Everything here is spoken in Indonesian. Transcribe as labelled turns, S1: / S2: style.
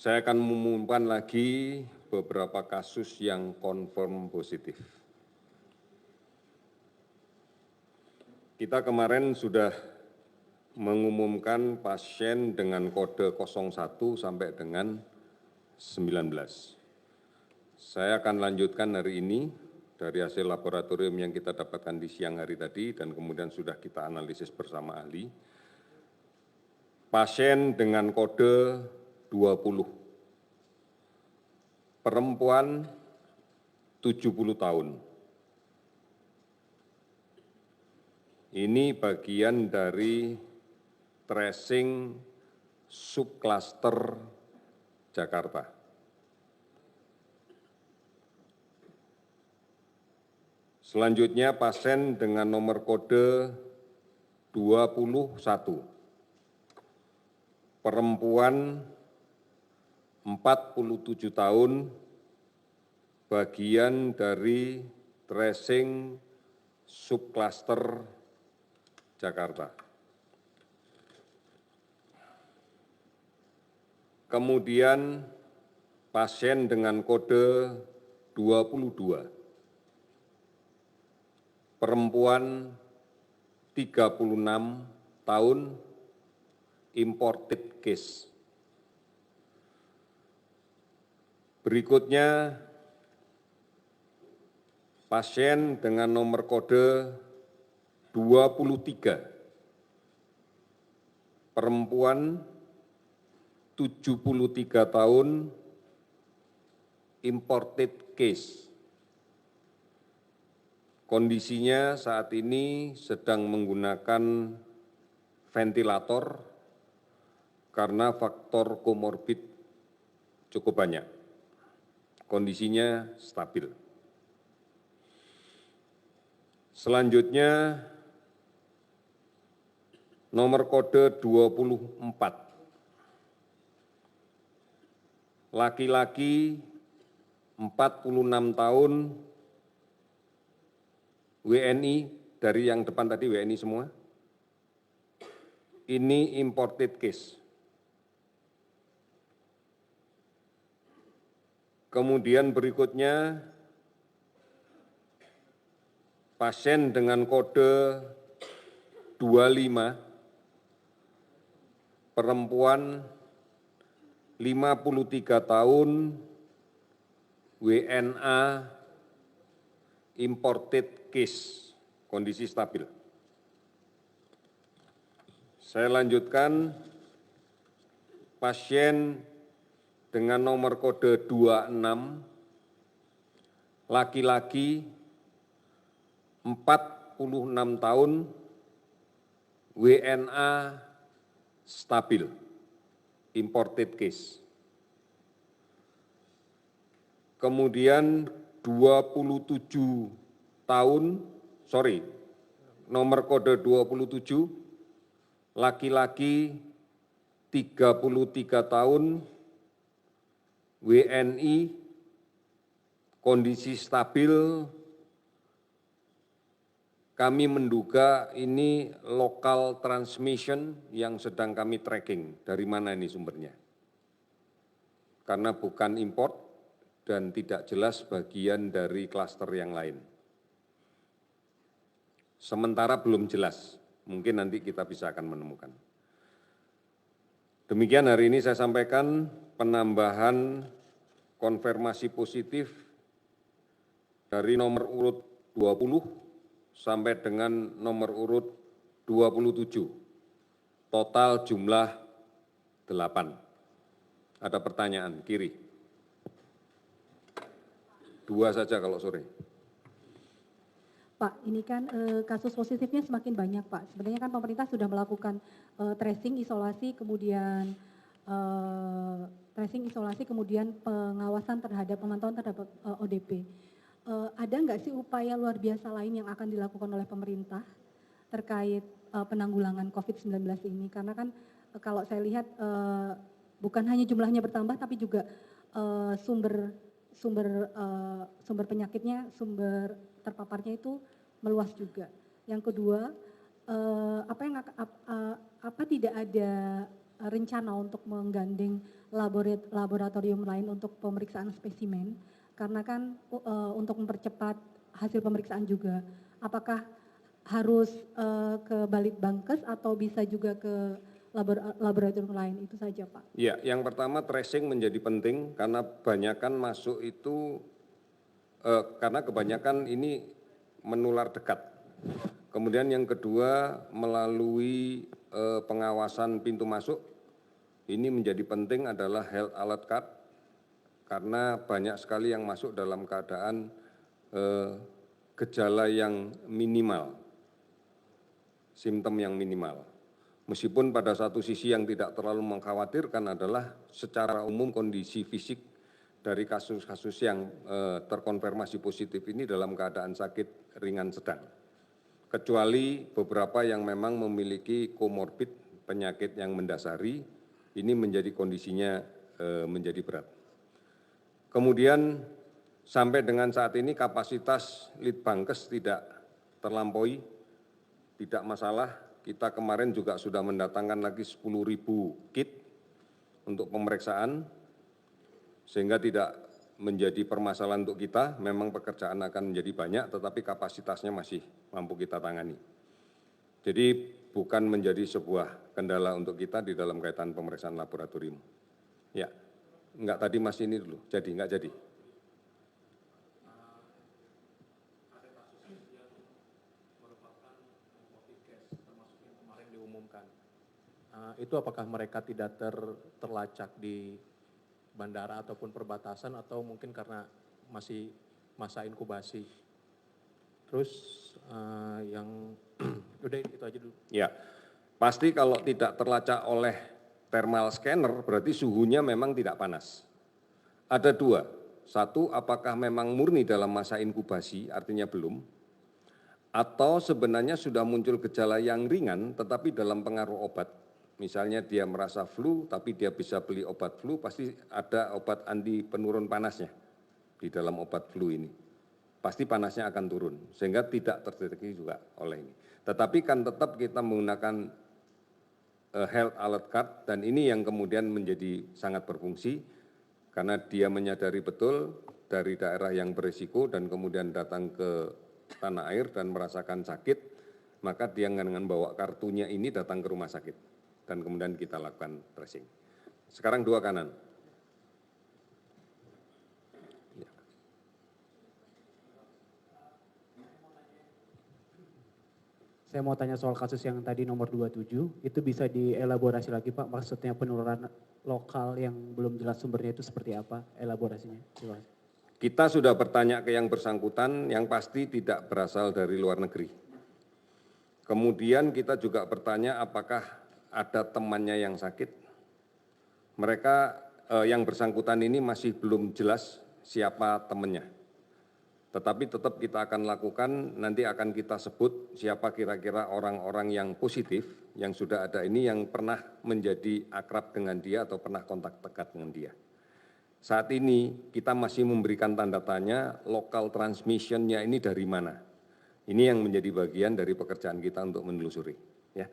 S1: Saya akan mengumumkan lagi beberapa kasus yang confirm positif. Kita kemarin sudah mengumumkan pasien dengan kode 01 sampai dengan 19. Saya akan lanjutkan hari ini dari hasil laboratorium yang kita dapatkan di siang hari tadi dan kemudian sudah kita analisis bersama ahli. Pasien dengan kode 20. Perempuan 70 tahun. Ini bagian dari tracing subcluster Jakarta. Selanjutnya pasien dengan nomor kode 21. Perempuan 47 tahun, bagian dari tracing subcluster Jakarta. Kemudian pasien dengan kode 22, perempuan 36 tahun, imported case. Berikutnya, pasien dengan nomor kode 23, perempuan 73 tahun, imported case. Kondisinya saat ini sedang menggunakan ventilator karena faktor komorbid cukup banyak. Kondisinya stabil. Selanjutnya, nomor kode 24. Laki-laki 46 tahun, WNI, dari yang depan tadi WNI semua. Ini imported case. Kemudian berikutnya, pasien dengan kode 25, perempuan 53 tahun, WNA, imported case, kondisi stabil. Saya lanjutkan, pasien dengan nomor kode 26, laki-laki 46 tahun, WNA stabil, imported case. Kemudian 27 tahun, nomor kode 27, laki-laki 33 tahun, WNI, kondisi stabil. Kami menduga ini local transmission yang sedang kami tracking. Dari mana ini sumbernya? Karena bukan import dan tidak jelas bagian dari klaster yang lain. Sementara belum jelas, mungkin nanti kita bisa akan menemukan. Demikian hari ini saya sampaikan penambahan konfirmasi positif dari nomor urut 20 sampai dengan nomor urut 27. Total jumlah 8. Ada pertanyaan, kiri. 2 saja kalau sore.
S2: Pak, ini kan kasus positifnya semakin banyak, Pak. Sebenarnya kan pemerintah sudah melakukan tracing, isolasi, kemudian pengawasan terhadap pemantauan terhadap ODP. Ada nggak sih upaya luar biasa lain yang akan dilakukan oleh pemerintah terkait penanggulangan COVID-19 ini? Karena kan kalau saya lihat bukan hanya jumlahnya bertambah, tapi juga sumber penyakitnya, sumber terpaparnya itu meluas juga. Yang kedua, apa tidak ada rencana untuk menggandeng laboratorium lain untuk pemeriksaan spesimen? Karena kan untuk mempercepat hasil pemeriksaan juga, apakah harus ke Balitbangkes atau bisa juga ke laboratorium lain? Itu saja, Pak.
S1: Ya, yang pertama tracing menjadi penting karena kebanyakan masuk itu karena kebanyakan ini menular dekat. Kemudian yang kedua melalui pengawasan pintu masuk ini menjadi penting adalah health alert card karena banyak sekali yang masuk dalam keadaan gejala yang minimal, simptom yang minimal. Meskipun pada satu sisi yang tidak terlalu mengkhawatirkan adalah secara umum kondisi fisik dari kasus-kasus yang terkonfirmasi positif ini dalam keadaan sakit ringan sedang. Kecuali beberapa yang memang memiliki komorbid penyakit yang mendasari, ini menjadi kondisinya menjadi berat. Kemudian sampai dengan saat ini kapasitas Litbangkes tidak terlampaui, tidak masalah. Kita kemarin juga sudah mendatangkan lagi 10.000 kit untuk pemeriksaan, sehingga tidak menjadi permasalahan untuk kita. Memang pekerjaan akan menjadi banyak, tetapi kapasitasnya masih mampu kita tangani. Jadi bukan menjadi sebuah kendala untuk kita di dalam kaitan pemeriksaan laboratorium. Ya, enggak tadi Mas ini dulu, enggak jadi.
S3: Itu apakah mereka tidak terlacak di bandara ataupun perbatasan atau mungkin karena masih masa inkubasi? Terus yang udah itu aja dulu.
S1: Ya, pasti kalau tidak terlacak oleh thermal scanner berarti suhunya memang tidak panas. Ada dua, satu apakah memang murni dalam masa inkubasi artinya belum, atau sebenarnya sudah muncul gejala yang ringan tetapi dalam pengaruh obat. Misalnya dia merasa flu tapi dia bisa beli obat flu, pasti ada obat anti penurun panasnya di dalam obat flu ini. Pasti panasnya akan turun sehingga tidak terdeteksi juga oleh ini. Tetapi kan tetap kita menggunakan health alert card dan ini yang kemudian menjadi sangat berfungsi karena dia menyadari betul dari daerah yang berisiko dan kemudian datang ke tanah air dan merasakan sakit, maka dia dengan bawa kartunya ini datang ke rumah sakit dan kemudian kita lakukan tracing. Sekarang dua kanan.
S4: Saya mau tanya soal kasus yang tadi nomor 27, itu bisa dielaborasi lagi Pak, maksudnya penularan lokal yang belum jelas sumbernya itu seperti apa, elaborasinya? Terima kasih.
S1: Kita sudah bertanya ke yang bersangkutan, yang pasti tidak berasal dari luar negeri. Kemudian kita juga bertanya apakah ada temannya yang sakit. Mereka yang bersangkutan ini masih belum jelas siapa temannya. Tetapi tetap kita akan lakukan, nanti akan kita sebut siapa kira-kira orang-orang yang positif, yang sudah ada ini, yang pernah menjadi akrab dengan dia atau pernah kontak dekat dengan dia. Saat ini kita masih memberikan tanda tanya lokal transmission-nya ini dari mana. Ini yang menjadi bagian dari pekerjaan kita untuk menelusuri. Ya.